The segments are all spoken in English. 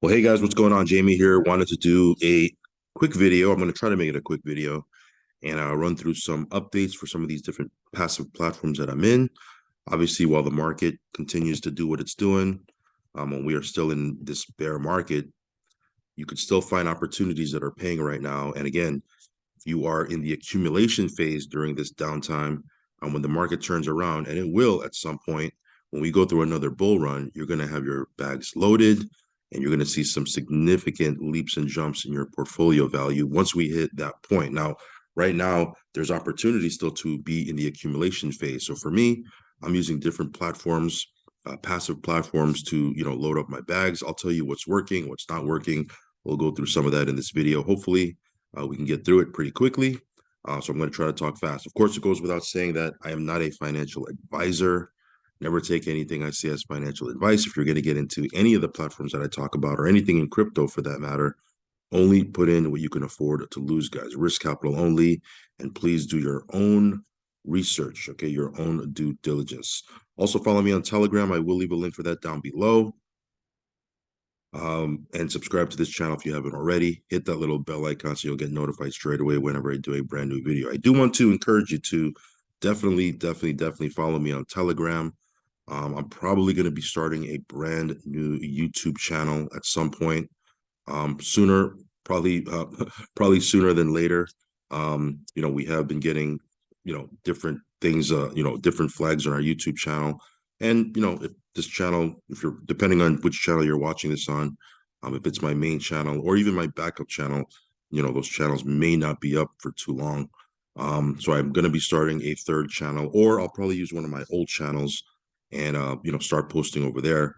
Well, hey guys, what's going on? Jamie here. Wanted to do a quick video. I'm going to try to make it a quick video and run through some updates for some of these different passive platforms that I'm in. Obviously, while the market continues to do what it's doing, and we are still in this bear market, you could still find opportunities that are paying right now. And again, if you are in the accumulation phase during this downtime, when the market turns around, and it will at some point, when we go through another bull run, you're going to have your bags loaded and you're going to see some significant leaps and jumps in your portfolio value once we hit that point. Now, right now, there's opportunity still to be in the accumulation phase. So for me, I'm using different platforms, passive platforms to load up my bags. I'll tell you what's working, what's not working. We'll go through some of that in this video. Hopefully, we can get through it pretty quickly. So I'm going to try to talk fast. Of course, it goes without saying that I am not a financial advisor. Never take anything I say as financial advice. If you're going to get into any of the platforms that I talk about or anything in crypto for that matter, only put in what you can afford to lose, guys. Risk capital only. And please do your own research, okay? Your own due diligence. Also, follow me on Telegram. I will leave a link for that down below. And subscribe to this channel if you haven't already. Hit that little bell icon so you'll get notified straight away whenever I do a brand new video. I do want to encourage you to definitely follow me on Telegram. I'm probably going to be starting a brand new YouTube channel at some point. Sooner, probably probably sooner than later. We have been getting, different things, different flags on our YouTube channel. And, if this channel, if you're depending on which channel you're watching this on, if it's my main channel or even my backup channel, those channels may not be up for too long. So I'm going to be starting a third channel, or I'll probably use one of my old channels and, start posting over there.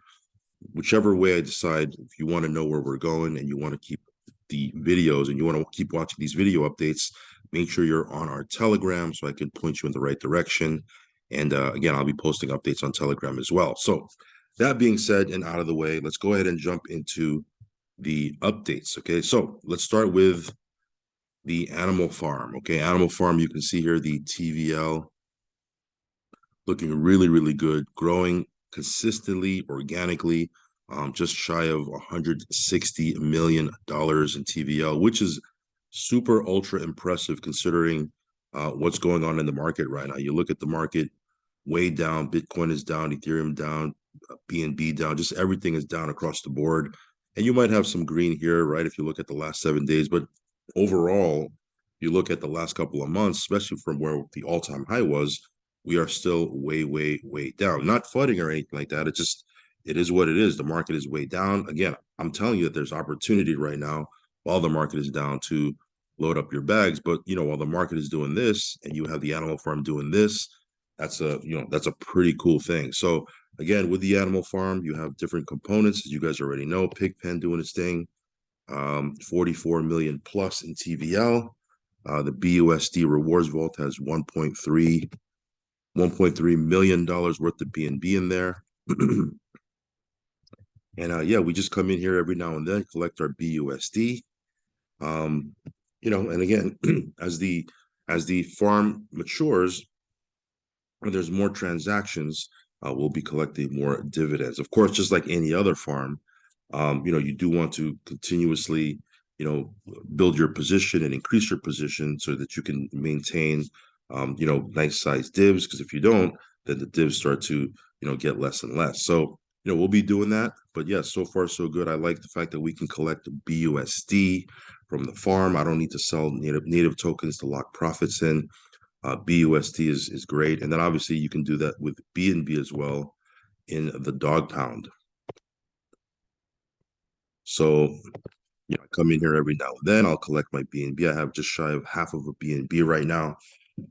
Whichever way I decide, if you want to know where we're going and you want to keep the videos and you want to keep watching these video updates, make sure you're on our Telegram so I can point you in the right direction. And again, I'll be posting updates on Telegram as well. So that being said and out of the way, let's go ahead and jump into the updates. Okay, so let's start with the Animal Farm. Okay, Animal Farm, you can see here the TVL looking really good, growing consistently, organically, just shy of $160 million in TVL, which is super ultra impressive considering what's going on in the market right now. You look at the market way down, Bitcoin is down, Ethereum down, BNB down, just everything is down across the board. And you might have some green here, right, if you look at the last 7 days. But overall, you look at the last couple of months, especially from where the all-time high was, we are still way down. Not flooding or anything like that. It is what it is. The market is way down. Again, I'm telling you that there's opportunity right now while the market is down to load up your bags. But while the market is doing this and you have the Animal Farm doing this, that's a pretty cool thing. So again, with the Animal Farm, you have different components, as you guys already know. Pigpen doing its thing, 44 million plus in TVL. The BUSD rewards vault has $1.3 million worth of BNB in there. And yeah, we just come in here every now and then, collect our BUSD. And again, as the farm matures, and there's more transactions, we'll be collecting more dividends. Of course, just like any other farm, you do want to continuously, build your position and increase your position so that you can maintain, nice size divs. Because if you don't, then the divs start to, get less and less. So, we'll be doing that. But yes, so far so good. I like the fact that we can collect BUSD from the farm. I don't need to sell native tokens to lock profits in. BUSD is great. And then obviously you can do that with BNB as well in the dog pound. So, I come in here every now and then. I'll collect my BNB. I have just shy of half of a BNB right now.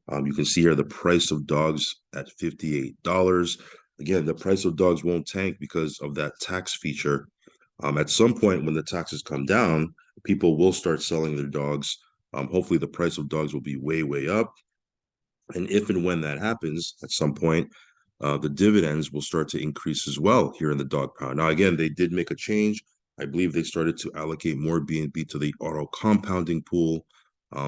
You can see here the price of dogs at $58. Again, the price of dogs won't tank because of that tax feature. At some point when the taxes come down, people will start selling their dogs. Hopefully the price of dogs will be way up. And if and when that happens at some point, the dividends will start to increase as well here in the dog pound. Now, again, they did make a change. I believe they started to allocate more BNB to the auto compounding pool.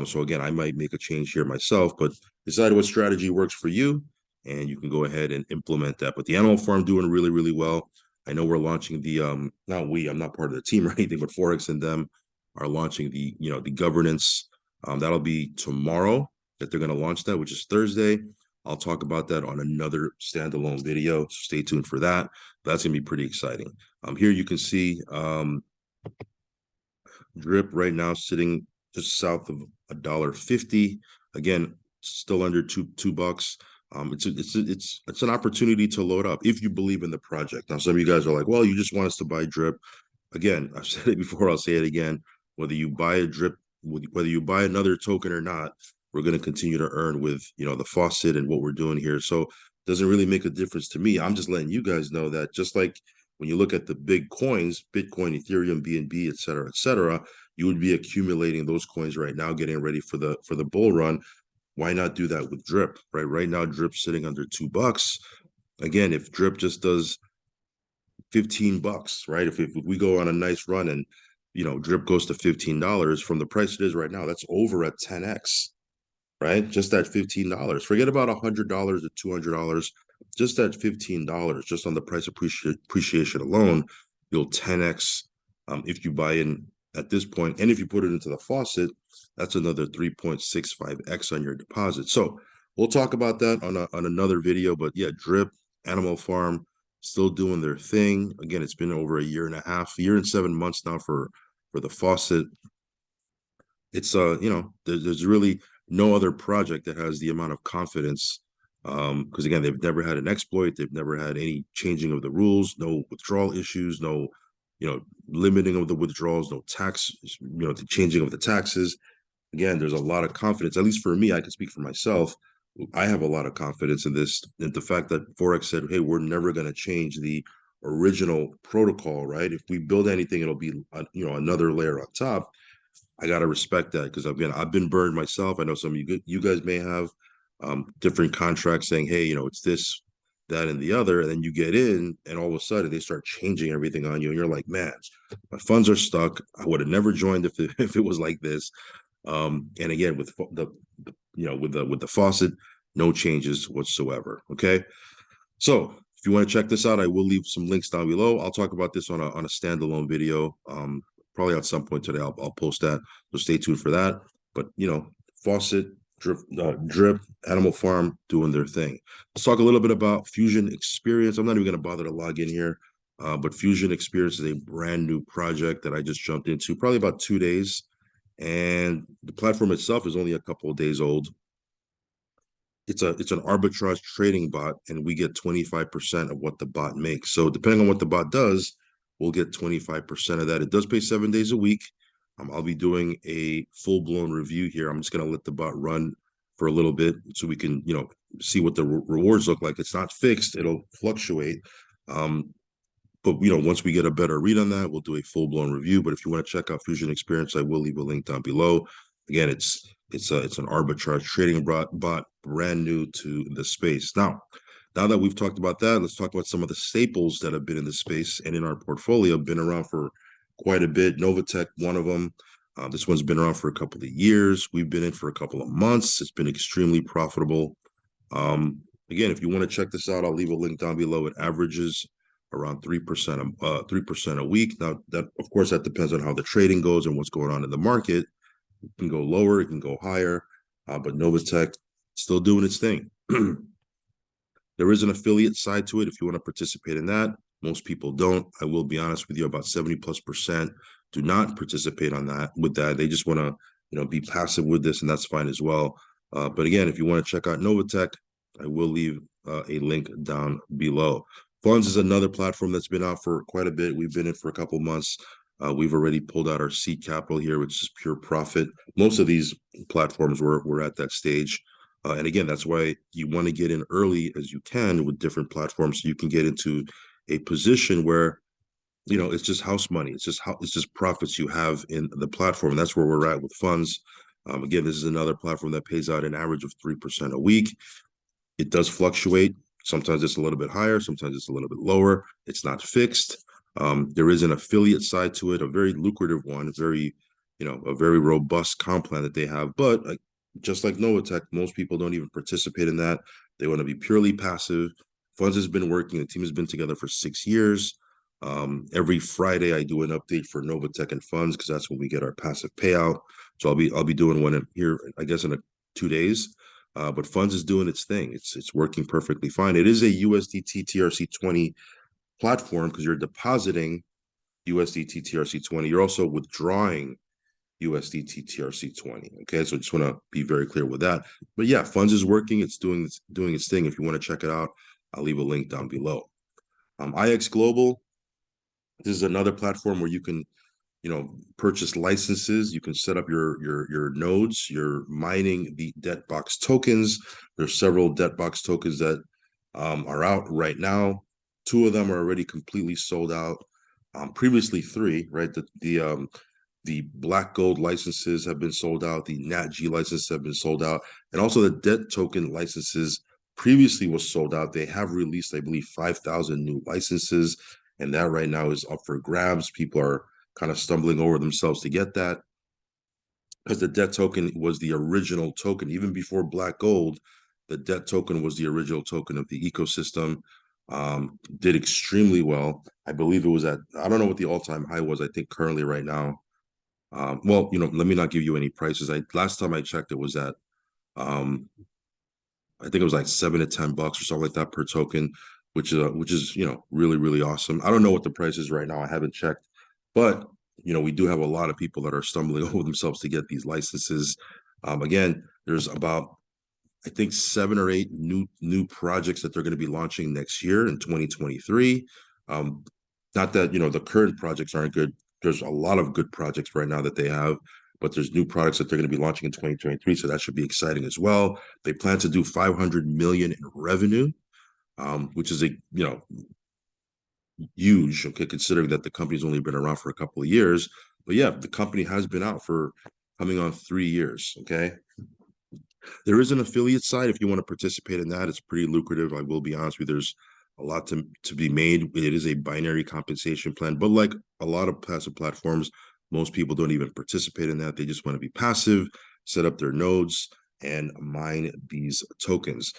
So again, I might make a change here myself, but decide what strategy works for you, and you can go ahead and implement that. But the Animal Farm doing really well. I know we're launching the not we, I'm not part of the team or anything, but Forex and them are launching the the governance. That'll be tomorrow that they're going to launch that, which is Thursday. I'll talk about that on another standalone video. So stay tuned for that. That's going to be pretty exciting. Here you can see drip right now sitting just south of $1.50. Again, still under two bucks. It's an opportunity to load up if you believe in the project. Now, some of you guys are like, well, you just want us to buy drip. Again, I've said it before, I'll say it again. Whether you buy a drip, whether you buy another token or not, we're going to continue to earn with the faucet and what we're doing here. So it doesn't really make a difference to me. I'm just letting you guys know that just like when you look at the big coins, Bitcoin, Ethereum, BNB, et cetera, you would be accumulating those coins right now, getting ready for the bull run. Why not do that with drip, right? Right now, drip's sitting under $2. Again, if drip just does $15, right? If we go on a nice run and drip goes to $15 from the price it is right now, that's over at 10x, right? Just that $15. Forget about $100 or $200. Just that $15, just on the price appreciation alone, you'll 10x if you buy in at this point. And if you put it into the faucet, that's another 3.65x on your deposit. So we'll talk about that on another video. But yeah, drip, Animal Farm, still doing their thing. Again, it's been over a year and a half, a year and 7 months now for the faucet. It's there's really no other project that has the amount of confidence, because again, they've never had an exploit, they've never had any changing of the rules, no withdrawal issues, no limiting of the withdrawals, no tax, the changing of the taxes. Again, there's a lot of confidence, at least for me. I can speak for myself. I have a lot of confidence in this, and the fact that Forex said, hey, we're never going to change the original protocol, right? If we build anything, it'll be another layer on top. I got to respect that, because again, I've been burned myself. I know some of you guys may have different contracts saying, hey, it's this, that, and the other. And then you get in and all of a sudden they start changing everything on you. And you're like, man, my funds are stuck. I would have never joined if it was like this. And again, with with the faucet, no changes whatsoever. Okay. So if you want to check this out, I will leave some links down below. I'll talk about this on a standalone video. Probably at some point today, I'll post that. So stay tuned for that. But faucet, drip, Animal Farm doing their thing. Let's talk a little bit about Fusion Experience. I'm not even going to bother to log in here, but Fusion Experience is a brand new project that I just jumped into probably about 2 days. And the platform itself is only a couple of days old. It's an arbitrage trading bot, and we get 25% of what the bot makes. So depending on what the bot does, we'll get 25% of that. It does pay 7 days a week. I'll be doing a full-blown review here. I'm just going to let the bot run for a little bit so we can, see what the rewards look like. It's not fixed. It'll fluctuate. But once we get a better read on that, we'll do a full-blown review. But if you want to check out Fusion Experience, I will leave a link down below. Again, it's an arbitrage trading bot, brand new to the space. Now that we've talked about that, let's talk about some of the staples that have been in the space and in our portfolio, been around for quite a bit. Novatech, one of them. This one's been around for a couple of years. We've been in for a couple of months. It's been extremely profitable. Again, if you want to check this out, I'll leave a link down below. It averages around 3% a week. Now, that of course that depends on how the trading goes and what's going on in the market. It can go lower, it can go higher, but Novatech still doing its thing. There is an affiliate side to it if you want to participate in that. Most people don't. I will be honest with you, about 70+% do not participate with that. They just want to, be passive with this, and that's fine as well. But again, if you want to check out Novatech, I will leave a link down below. Funds is another platform that's been out for quite a bit. We've been in for a couple months. We've already pulled out our seed capital here, which is pure profit. Most of these platforms were at that stage. And again, that's why you want to get in early as you can with different platforms, so you can get into a position where, it's just house money. It's just profits you have in the platform. And that's where we're at with funds. Again, this is another platform that pays out an average of 3% a week. It does fluctuate. Sometimes it's a little bit higher. Sometimes it's a little bit lower. It's not fixed. There is an affiliate side to it, a very lucrative one, a very robust comp plan that they have. But just like Novatech, most people don't even participate in that. They want to be purely passive. Funds has been working. The team has been together for 6 years. Every Friday I do an update for Novatech and funds because that's when we get our passive payout. So I'll be doing one here, I guess, in 2 days. But funds is doing its thing. It's working perfectly fine. It is a USDT TRC20 platform because you're depositing USDT TRC20. You're also withdrawing USDT TRC20. Okay, so I just want to be very clear with that. But yeah, funds is working. It's doing its thing. If you want to check it out, I'll leave a link down below. IX Global. This is another platform where you can, purchase licenses. You can set up your nodes. You're mining the DebtBox tokens. There's several DebtBox tokens that are out right now. Two of them are already completely sold out. Previously three, right? The black gold licenses have been sold out. The NatG licenses have been sold out, and also the debt token licenses previously was sold out. They have released, I believe, 5,000 new licenses, and that right now is up for grabs. People are kind of stumbling over themselves to get that because the debt token was the original token. Even before black gold, the debt token was the original token of the ecosystem. Did extremely well. I believe it was I don't know what the all-time high was. I think currently right now, well, let me not give you any prices. Last time I checked, it was at um, I think it was like $7 to $10 or something like that per token, which is really really awesome. I don't know what the price is right now. I haven't checked, but we do have a lot of people that are stumbling over themselves to get these licenses. Again, there's about I think 7 or 8 new projects that they're going to be launching next year in 2023. Um, Not that the current projects aren't good. There's a lot of good projects right now that they have, but there's new products that they're going to be launching in 2023, so that should be exciting as well. They plan to do 500 million in revenue, which is huge. Okay, considering that the company's only been around for a couple of years, but yeah, the company has been out for coming on 3 years. Okay, there is an affiliate side if you want to participate in that. It's pretty lucrative. I will be honest with you. There's a lot to be made. It is a binary compensation plan, but like a lot of passive platforms, most people don't even participate in that. They just want to be passive, set up their nodes, and mine these tokens.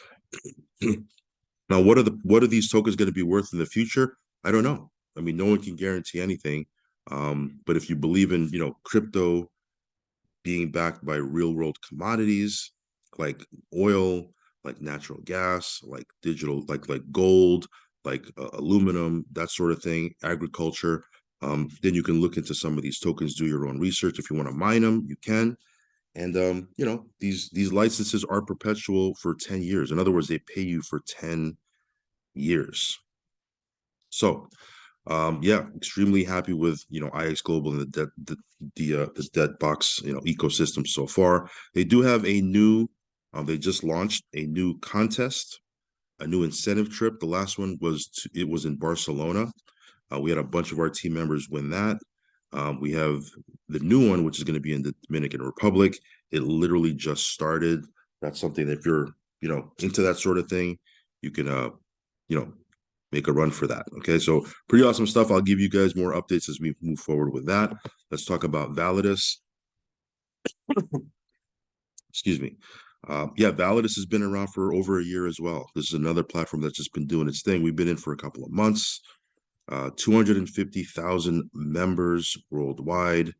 Now, what are these tokens going to be worth in the future? I don't know. I mean, no one can guarantee anything. But if you believe in crypto being backed by real world commodities like oil, like natural gas, like digital, like gold, like aluminum, that sort of thing, agriculture. Then you can look into some of these tokens, do your own research. If you want to mine them, you can. And these licenses are perpetual for 10 years. In other words, they pay you for 10 years. So yeah, extremely happy with IX Global and the debt box ecosystem so far. They do have a new they just launched a new contest, a new incentive trip. The last one it was in Barcelona. We had a bunch of our team members win that. We have the new one, which is going to be in the Dominican Republic. It literally just started. That's something that if you're into that sort of thing, you can you know make a run for that. Okay, so pretty awesome stuff. I'll give you guys more updates as we move forward with that. Let's talk about Validus. Excuse me. Yeah, Validus has been around for over a year as well. This is another platform that's just been doing its thing. We've been in for a couple of months. 250,000 members worldwide.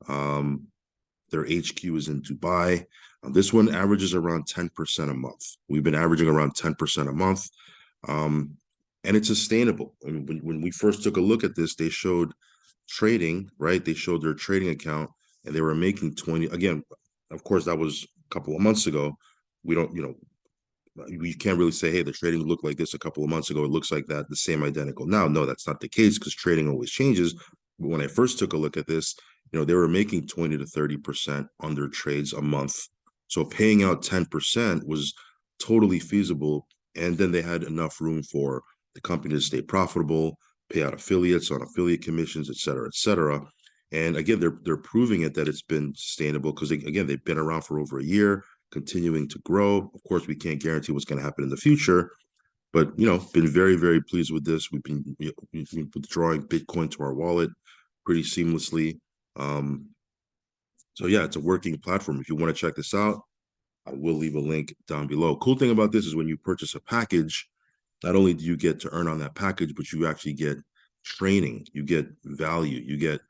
Um, their HQ is in Dubai. This one averages around 10% a month. We've been averaging around 10% a month. And it's sustainable. I mean, when we first took a look at this, they showed trading, right? They showed their trading account and they were making 20. Again, of course, that was a couple of months ago. We don't, you can't really say, hey, the trading looked like this a couple of months ago. It looks like that, the same identical now. No, that's not the case because trading always changes. But when I first took a look at this, they were making 20 to 30% on their trades a month. So paying out 10% was totally feasible. And then they had enough room for the company to stay profitable, pay out affiliates on affiliate commissions, et cetera, et cetera. And again, they're proving it that it's been sustainable because again, they've been around for over a year, continuing to grow. Of course, we can't guarantee what's going to happen in the future, but been very, very pleased with this. We've been withdrawing Bitcoin to our wallet pretty seamlessly. So yeah, it's a working platform. If you want to check this out, I will leave a link down below. Cool thing about this is when you purchase a package, not only do you get to earn on that package, but you actually get training, you get value, you get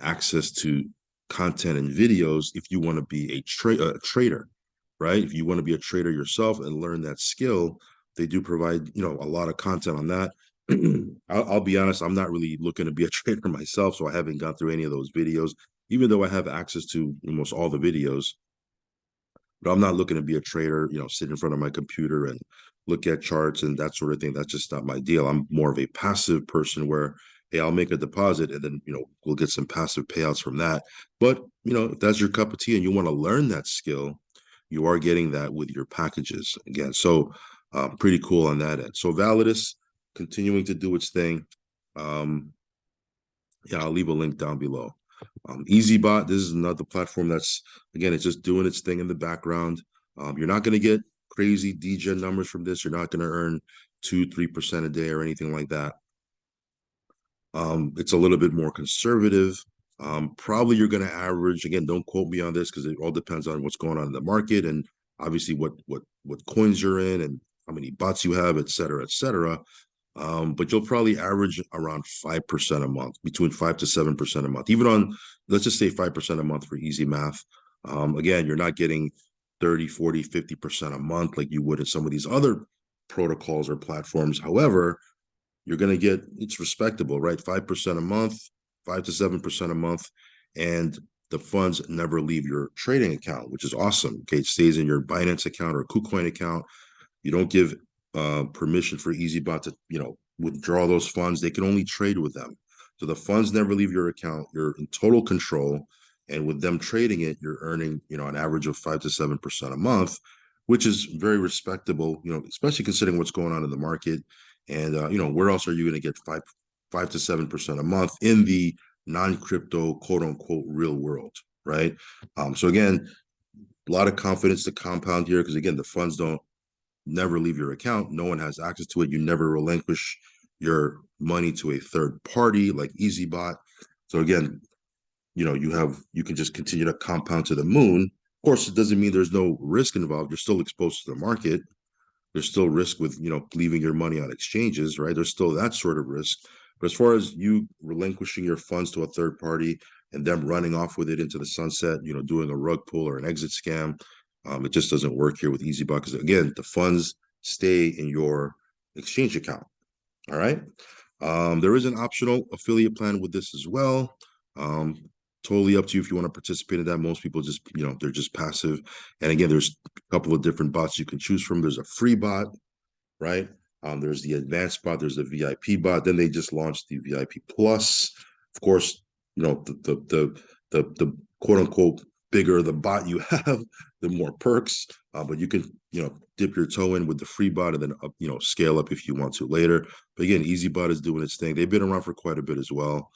access to content and videos if you want to be a trader, right? If you want to be a trader yourself and learn that skill, they do provide, a lot of content on that. I'll be honest, I'm not really looking to be a trader myself, so I haven't gone through any of those videos, even though I have access to almost all the videos. But I'm not looking to be a trader, sit in front of my computer and look at charts and that sort of thing. That's just not my deal. I'm more of a passive person where, hey, I'll make a deposit and then, we'll get some passive payouts from that. But, if that's your cup of tea and you want to learn that skill, you are getting that with your packages again. So pretty cool on that end. So Validus continuing to do its thing. Yeah, I'll leave a link down below. EasyBot, this is another platform that's, again, it's just doing its thing in the background. You're not going to get crazy degen numbers from this. You're not going to earn 2-3% a day or anything like that. It's a little bit more conservative. Probably you're going to average, again, don't quote me on this because it all depends on what's going on in the market and obviously what coins you're in and how many bots you have, et cetera, et cetera. But you'll probably average around 5% a month, between 5 to 7% a month, even on, let's just say 5% a month for easy math. Again, you're not getting 30, 40, 50% a month like you would in some of these other protocols or platforms. However, you're going to get, it's respectable, right? 5% a month, 5 to 7% a month. And the funds never leave your trading account, which is awesome. Okay. It stays in your Binance account or KuCoin account. You don't give permission for EasyBot to, withdraw those funds. They can only trade with them. So the funds never leave your account. You're in total control. And with them trading it, you're earning, an average of 5 to 7% a month, which is very respectable, especially considering what's going on in the market. And, where else are you going to get 5 to 7% a month in the non-crypto, quote unquote, real world, right? So again, a lot of confidence to compound here because, again, the funds don't never leave your account. No one has access to it. You never relinquish your money to a third party like EasyBot. So again, you can just continue to compound to the moon. Of course, it doesn't mean there's no risk involved. You're still exposed to the market. There's still risk with, leaving your money on exchanges, right? There's still that sort of risk. But as far as you relinquishing your funds to a third party and them running off with it into the sunset, doing a rug pull or an exit scam, it just doesn't work here with EasyBot because, again, the funds stay in your exchange account. All right. There is an optional affiliate plan with this as well. Totally up to you if you want to participate in that. Most people just, they're just passive. And again, there's a couple of different bots you can choose from. There's a free bot, right? There's the advanced bot, there's the VIP bot. Then they just launched the VIP Plus. Of course, the quote unquote bigger the bot you have, the more perks. But you can, dip your toe in with the free bot and then scale up if you want to later. But again, EasyBot is doing its thing. They've been around for quite a bit as well.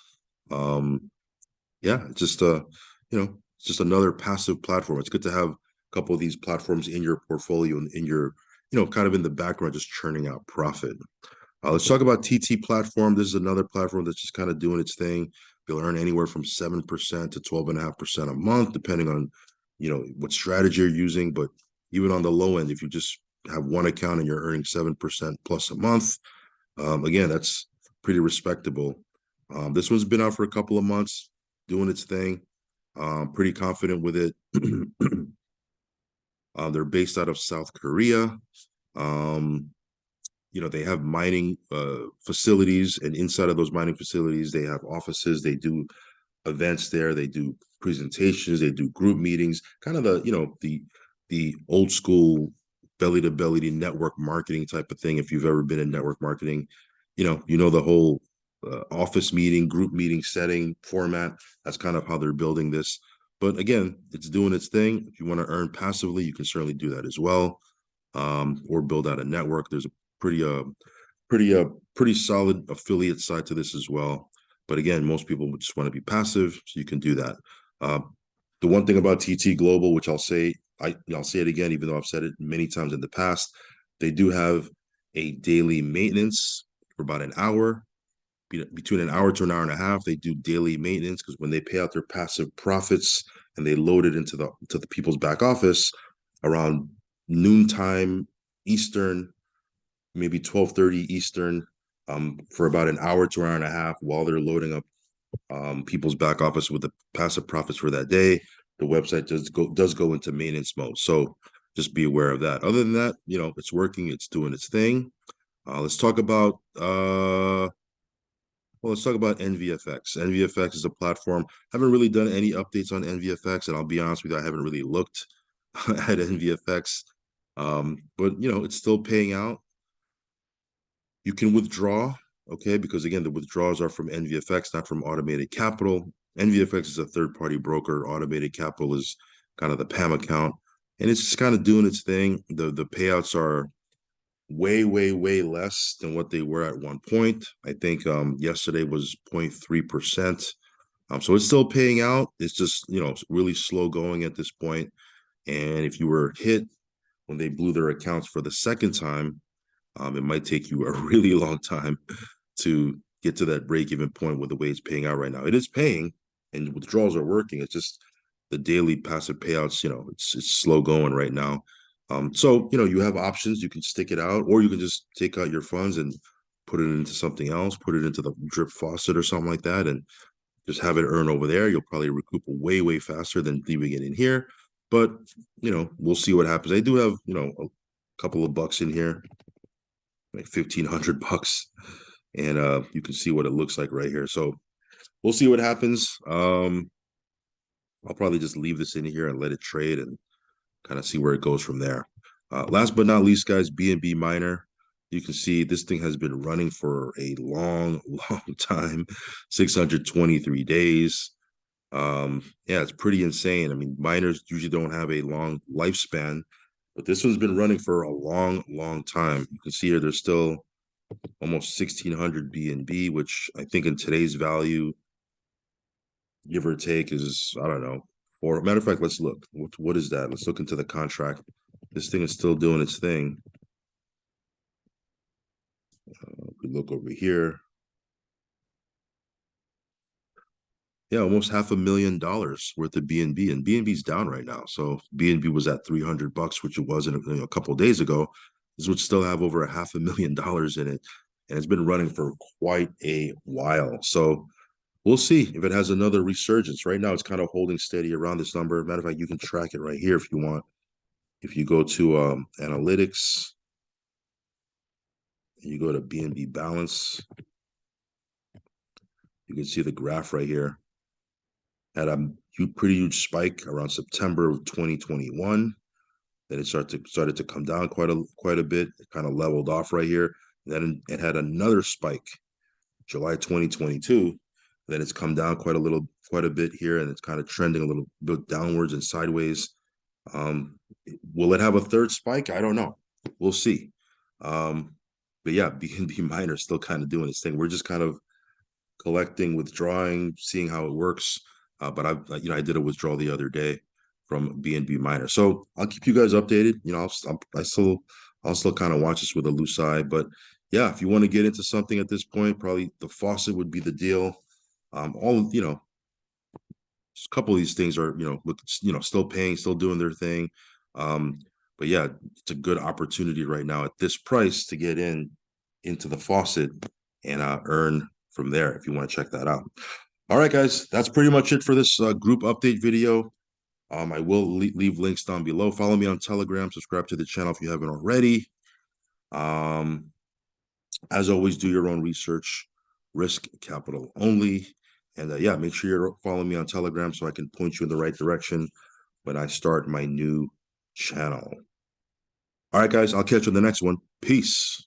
Yeah, just it's just another passive platform. It's good to have a couple of these platforms in your portfolio and in your, kind of in the background, just churning out profit. Let's talk about TT platform. This is another platform that's just kind of doing its thing. You'll earn anywhere from 7% to 12.5% a month, depending on, what strategy you're using. But even on the low end, if you just have one account and you're earning 7% plus a month, again, that's pretty respectable. This one's been out for a couple of months, doing its thing. Pretty confident with it. They're based out of South Korea. They have mining facilities, and inside of those mining facilities, they have offices. They do events there. They do presentations. They do group meetings. Kind of the old school belly to belly network marketing type of thing. If you've ever been in network marketing, the whole office meeting, group meeting setting format. That's kind of how they're building this. But again, it's doing its thing. If you want to earn passively, you can certainly do that as well, or build out a network. There's a pretty solid affiliate side to this as well. But again, most people would just want to be passive, so you can do that. The one thing about TT Global, which I'll say it again, even though I've said it many times in the past, they do have a daily maintenance for about an hour. Between an hour to an hour and a half, they do daily maintenance because when they pay out their passive profits and they load it into the people's back office around noontime Eastern, maybe 12:30 Eastern, for about an hour to an hour and a half while they're loading up people's back office with the passive profits for that day. The website does go into maintenance mode. So just be aware of that. Other than that, it's working, it's doing its thing. Let's talk about NVFX. NVFX is a platform. I haven't really done any updates on NVFX, and I'll be honest with you, I haven't really looked at NVFX. But it's still paying out. You can withdraw, okay, because again, the withdrawals are from NVFX, not from Automated Capital. NVFX is a third-party broker. Automated Capital is kind of the PAM account, and it's just kind of doing its thing. The payouts are way, way, way less than what they were at one point. I think yesterday was 0.3%. So it's still paying out. It's just, really slow going at this point. And if you were hit when they blew their accounts for the second time, it might take you a really long time to get to that break-even point with the way it's paying out right now. It is paying, and withdrawals are working. It's just the daily passive payouts, it's slow going right now. So you have options. You can stick it out, or you can just take out your funds and put it into something else, put it into the drip faucet or something like that, and just have it earn over there. You'll probably recoup way, way faster than leaving it in here. But we'll see what happens. I do have a couple of bucks in here, like $1,500, and you can see what it looks like right here. So we'll see what happens. I'll probably just leave this in here and let it trade and kind of see where it goes from there. Last but not least, guys, BNB Miner. You can see this thing has been running for a long, long time, 623 days. Yeah, it's pretty insane. I mean, miners usually don't have a long lifespan, but this one's been running for a long, long time. You can see here there's still almost 1,600 BNB, which I think in today's value, give or take, is, I don't know, for matter of fact, let's look. What is that? Let's look into the contract. This thing is still doing its thing. We look over here. Yeah, almost $500,000 worth of BNB, and BNB's down right now. So BNB was at $300, which it was a couple of days ago. This would still have over $500,000 in it, and it's been running for quite a while. So we'll see if it has another resurgence. Right now, it's kind of holding steady around this number. Matter of fact, you can track it right here if you want. If you go to analytics, and you go to BNB balance, you can see the graph right here. Had a pretty huge spike around September of 2021. Then it started to come down quite a bit. It kind of leveled off right here. Then it had another spike, July 2022. Then it's come down quite a bit here, and it's kind of trending a little bit downwards and sideways. Will it have a third spike? I don't know. We'll see. But yeah, BNB Miner is still kind of doing its thing. We're just kind of collecting, withdrawing, seeing how it works. But I did a withdrawal the other day from BNB Miner, so I'll keep you guys updated. I'll still kind of watch this with a loose eye. But yeah, if you want to get into something at this point, probably the faucet would be the deal. A couple of these things are still paying, still doing their thing. But yeah, it's a good opportunity right now at this price to get into the faucet and earn from there if you want to check that out. All right, guys, that's pretty much it for this group update video. I will leave links down below. Follow me on Telegram. Subscribe to the channel if you haven't already. As always, do your own research. Risk capital only. And yeah, make sure you're following me on Telegram so I can point you in the right direction when I start my new channel. All right, guys, I'll catch you in the next one. Peace.